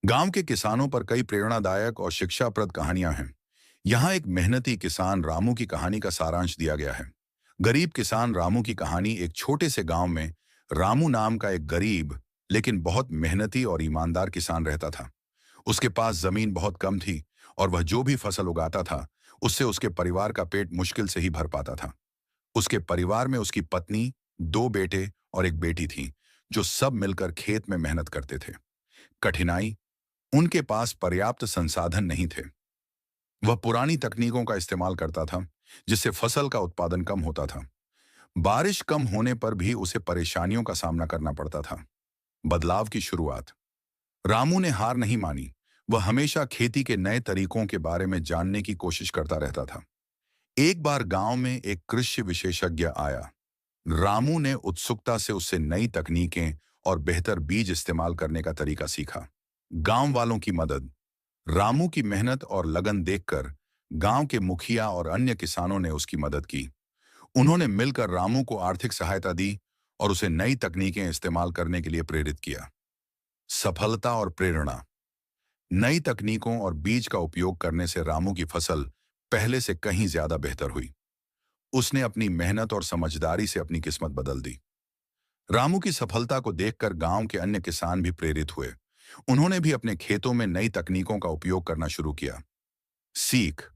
गांव के किसानों पर कई प्रेरणादायक और शिक्षाप्रद कहानियां हैं। यहाँ एक मेहनती किसान रामू की कहानी का सारांश दिया गया है। गरीब किसान रामू की कहानी। एक छोटे से गांव में रामू नाम का एक गरीब लेकिन बहुत मेहनती और ईमानदार किसान रहता था। उसके पास जमीन बहुत कम थी और वह जो भी फसल उगाता था उससे उसके परिवार का पेट मुश्किल से ही भर पाता था। उसके परिवार में उसकी पत्नी, दो बेटे और एक बेटी थी, जो सब मिलकर खेत में मेहनत करते थे। कठिनाई, उनके पास पर्याप्त संसाधन नहीं थे। वह पुरानी तकनीकों का इस्तेमाल करता था, जिससे फसल का उत्पादन कम होता था। बारिश कम होने पर भी उसे परेशानियों का सामना करना पड़ता था। बदलाव की शुरुआत। रामू ने हार नहीं मानी। वह हमेशा खेती के नए तरीकों के बारे में जानने की कोशिश करता रहता था। एक बार गांव में एक कृषि विशेषज्ञ आया। रामू ने उत्सुकता से उससे नई तकनीकें और बेहतर बीज इस्तेमाल करने का तरीका सीखा। गांव वालों की मदद। रामू की मेहनत और लगन देखकर गांव के मुखिया और अन्य किसानों ने उसकी मदद की। उन्होंने मिलकर रामू को आर्थिक सहायता दी और उसे नई तकनीकें इस्तेमाल करने के लिए प्रेरित किया। सफलता और प्रेरणा। नई तकनीकों और बीज का उपयोग करने से रामू की फसल पहले से कहीं ज्यादा बेहतर हुई। उसने अपनी मेहनत और समझदारी से अपनी किस्मत बदल दी। रामू की सफलता को देखकर गांव के अन्य किसान भी प्रेरित हुए। उन्होंने भी अपने खेतों में नई तकनीकों का उपयोग करना शुरू किया। सीख,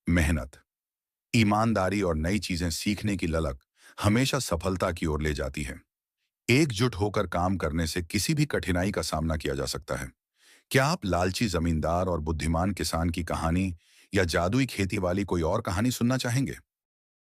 मेहनत, ईमानदारी और नई चीजें सीखने की ललक हमेशा सफलता की ओर ले जाती है। एकजुट होकर काम करने से किसी भी कठिनाई का सामना किया जा सकता है। क्या आप लालची जमींदार और बुद्धिमान किसान की कहानी या जादुई खेती वाली कोई और कहानी सुनना चाहेंगे?